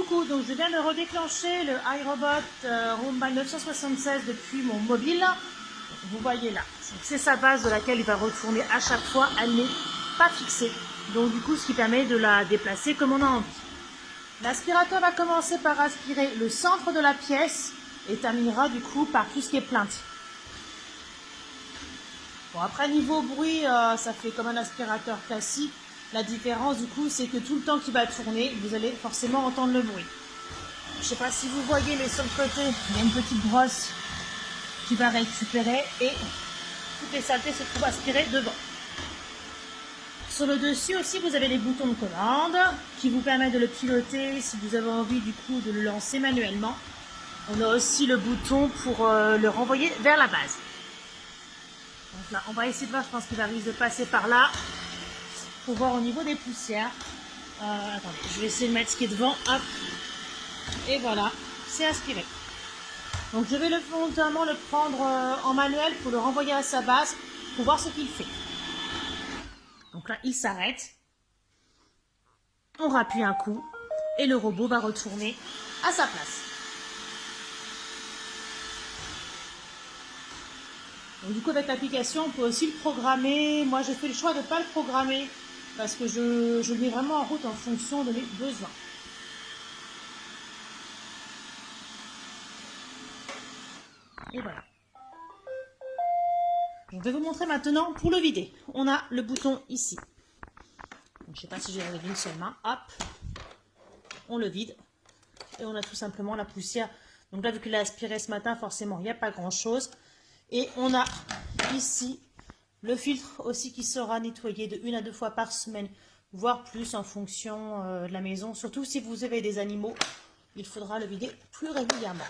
beaucoup. Donc je viens de redéclencher le iRobot Roomba 976 depuis mon mobile. Vous voyez là, c'est sa base de laquelle il va retourner à chaque fois. Elle n'est pas fixée. Donc du coup, ce qui permet de la déplacer comme on a envie. L'aspirateur va commencer par aspirer le centre de la pièce et terminera du coup par tout ce qui est plainte. Bon, après niveau bruit, ça fait comme un aspirateur classique. La différence du coup, c'est que tout le temps qu'il va tourner, vous allez forcément entendre le bruit. Je ne sais pas si vous voyez, mais sur le côté, il y a une petite brosse qui va récupérer et toutes les saletés se trouvent aspirées devant. Sur le dessus aussi, vous avez les boutons de commande qui vous permettent de le piloter si vous avez envie du coup de le lancer manuellement. On a aussi le bouton pour le renvoyer vers la base. Donc là, on va essayer de voir, je pense qu'il va risque de passer par là pour voir au niveau des poussières. Attendez, je vais essayer de mettre ce qui est devant. Hop. Et voilà, c'est aspiré. Donc je vais volontairement le prendre en manuel pour le renvoyer à sa base pour voir ce qu'il fait. Donc là, il s'arrête. On rappuie un coup et le robot va retourner à sa place. Donc du coup, avec l'application, on peut aussi le programmer. Moi, j'ai fait le choix de ne pas le programmer parce que je le mets vraiment en route en fonction de mes besoins. Et voilà. Je vais vous montrer maintenant pour le vider. On a le bouton ici. Donc, je ne sais pas si j'ai avec une seule main. Hop. On le vide. Et on a tout simplement la poussière. Donc là, vu qu'il a aspiré ce matin, forcément, il n'y a pas grand-chose. Et on a ici le filtre aussi qui sera nettoyé de 1 à 2 fois par semaine, voire plus en fonction de la maison. Surtout si vous avez des animaux, il faudra le vider plus régulièrement.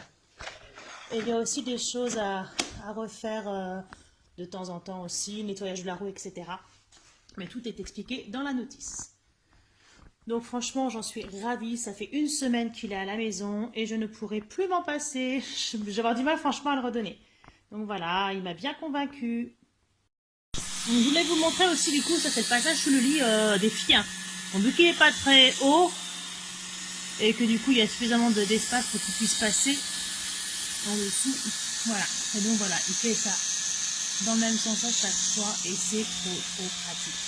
Et il y a aussi des choses à refaire de temps en temps aussi, nettoyage de la roue, etc. Mais tout est expliqué dans la notice. Donc franchement, j'en suis ravie. Ça fait 1 semaine qu'il est à la maison et je ne pourrai plus m'en passer. Je vais avoir du mal franchement à le redonner. Donc voilà, il m'a bien convaincue. Je voulais vous montrer aussi du coup, ça c'est le passage sous le lit des filles. Hein. Bon, vu qu'il n'est pas très haut et que du coup il y a suffisamment d'espace pour qu'il puisse passer en dessous. Voilà, et donc voilà, il fait ça dans le même sens à chaque fois et c'est trop pratique.